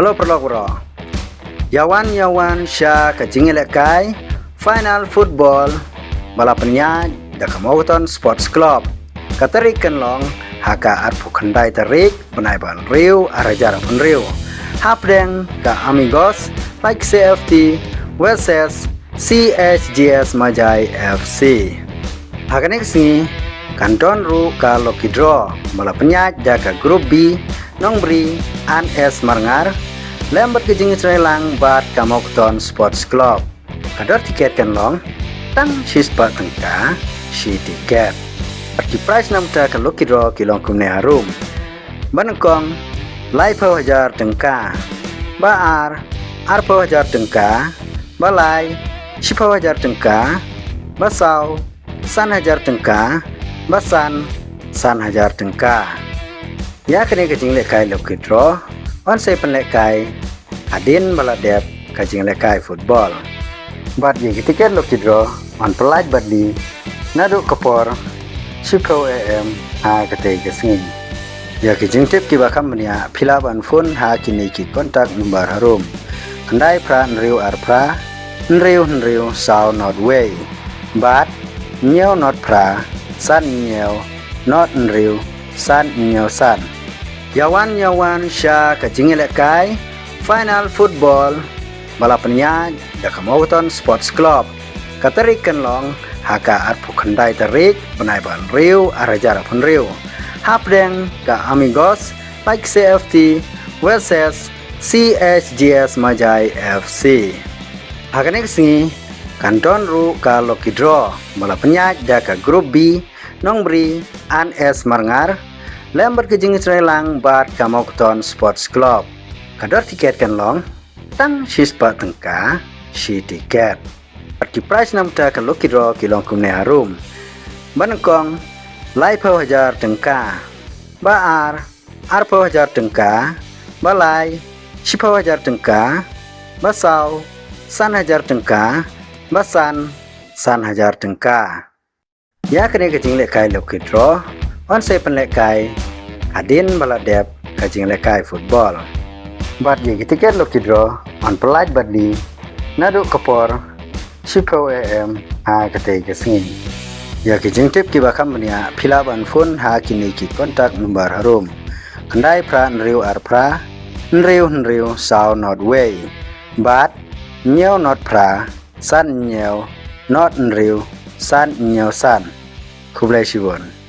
Halo perlokro. Yawan sya ke jingkyrshan final football balapannya da Mawkaton Sports Club. Katarik kenlong haka at pukandai tarik penaiban riu arajar pun riu. Hapdeng ke AMIGOS LAITKSEH VRS CHGS MAJAI FC. Hakanek sini kanton ru ka Lucky Draw balapannya jaga grup B Nongbri ANS Marngar lembat ke jingkyrshan lang bat ka Mawkaton Sports Club. Kadar tiket kan long tang sispa tengka si tiket. Arti price namta ka Lucky Draw kilong kumne harum. Banengkong lai hajar tengka. Baar hajar tengka. Balai hajar tengka. Basau hajar tengka. Basan hajar tengka. Ya kene ke jingkyrshan Lucky Draw on say penlekai adin baladep ke jingkyrshan football. Bat ye tiket Lucky Draw on pelaj badli nadu kepor shuh ha kete ke Ngin. Ya ke jingtip ki bakam menia philaban phone ha kini ki kontak number harum. Kendai pra nriu arpra nriu sao not way. Bat nyeo not pra san nyeo not nriu san nyeo san. Yawan sya ke jingkyrshan final football balapannya da Mawkaton Sports Club. Katarik kenlong haka at pukandai tarik penaiban riu arajar pun riu. Hapdeng ke AMIGOS LAITKSEH VRS CHGS MAJAI FC. Hakanek sini kanton ru ka Lucky Draw balapannya jaga grup B Nongbri ANS Marngar lembat ke jingkyrshan lang bat ka Mawkaton Sports Club. Kadar tiket kan long tang sispa tengka si tiket. Arti price namta ka Lucky Draw kilong kumne harum. Banengkong lai hajar tengka. Baar hajar tengka. Balai hajar tengka. Basau hajar tengka. Basan hajar tengka. Ya kene ke jingkyrshan Lucky Draw on say penlekai adin baladep ke jingkyrshan football. Bat ye tiket Lucky Draw on pelaj badli nadu kepor shuh ha kete ke Ngin. Ya ke jingtip ki bakam menia philaban phone ha kini ki kontak number harum. Kendai pra nriu arpra nriu sao not way. Bat nyeo not pra san nyeo not nriu san nyeo san. Khublei shibun.